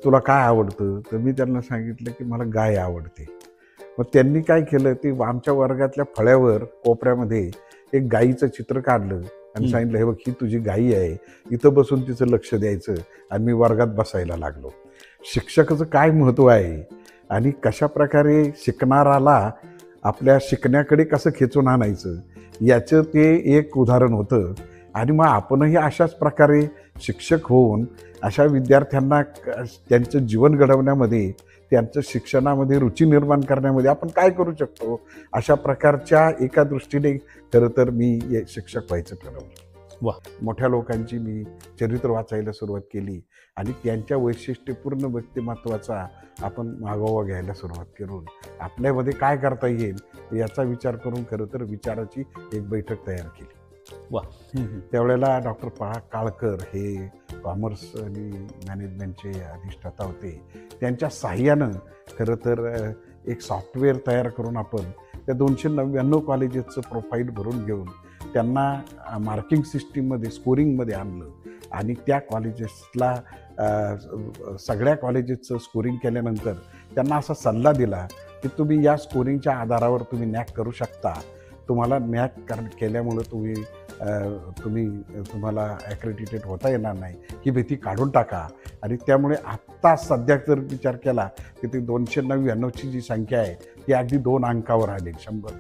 तुला काय आवडतं? तर मी त्यांना सांगितलं की मला गाय आवडते. मग त्यांनी काय केलं, ते आमच्या वर्गातल्या फळ्यावर कोपऱ्यामध्ये एक गाईचं चित्र काढलं आणि सांगितलं, हे बघ ही तुझी गाई आहे, इथं बसून तिचं लक्ष द्यायचं. आणि मी वर्गात बसायला लागलो. शिक्षकाचं काय महत्त्व आहे आणि कशाप्रकारे शिकणाराला आपल्या शिकण्याकडे कसं खेचून आणायचं, याचं ते एक उदाहरण होतं. आणि मग आपणही अशाच प्रकारे शिक्षक होऊन अशा विद्यार्थ्यांना त्यांचं जीवन घडवण्यामध्ये, त्यांचं शिक्षणामध्ये रुची निर्माण करण्यामध्ये आपण काय करू शकतो, अशा प्रकारच्या एका दृष्टीने खरं तर मी शिक्षक व्हायचं ठरवलं. वा. मोठ्या लोकांची मी चरित्र वाचायला सुरुवात केली आणि त्यांच्या वैशिष्ट्यपूर्ण व्यक्तिमत्वाचा आपण मागोवा घ्यायला सुरुवात करून आपल्यामध्ये काय करता येईल याचा विचार करून खरं तर विचाराची एक बैठक तयार केली. वा. त्यावेळेला डॉक्टर काळकर हे कॉमर्स आणि मॅनेजमेंटचे अधिष्ठाता होते. त्यांच्या साहाय्यानं खरं तर एक सॉफ्टवेअर तयार करून आपण त्या 299 कॉलेजेसचं प्रोफाईल भरून घेऊन त्यांना मार्किंग सिस्टीममध्ये, स्कोरिंगमध्ये आणलं. आणि त्या कॉलेजेसला सगळ्या कॉलेजेसचं स्कोरिंग केल्यानंतर त्यांना असा सल्ला दिला की तुम्ही या स्कोरिंगच्या आधारावर तुम्ही नॅक करू शकता. तुम्हाला नॅक केल्यामुळं तुम्हाला ॲक्रेडिटेड होता येणार नाही, ही भीती काढून टाका. आणि त्यामुळे आत्ता सध्या जर विचार केला की ती 299ची जी संख्या आहे ती अगदी 2 अंकावर आली, 100.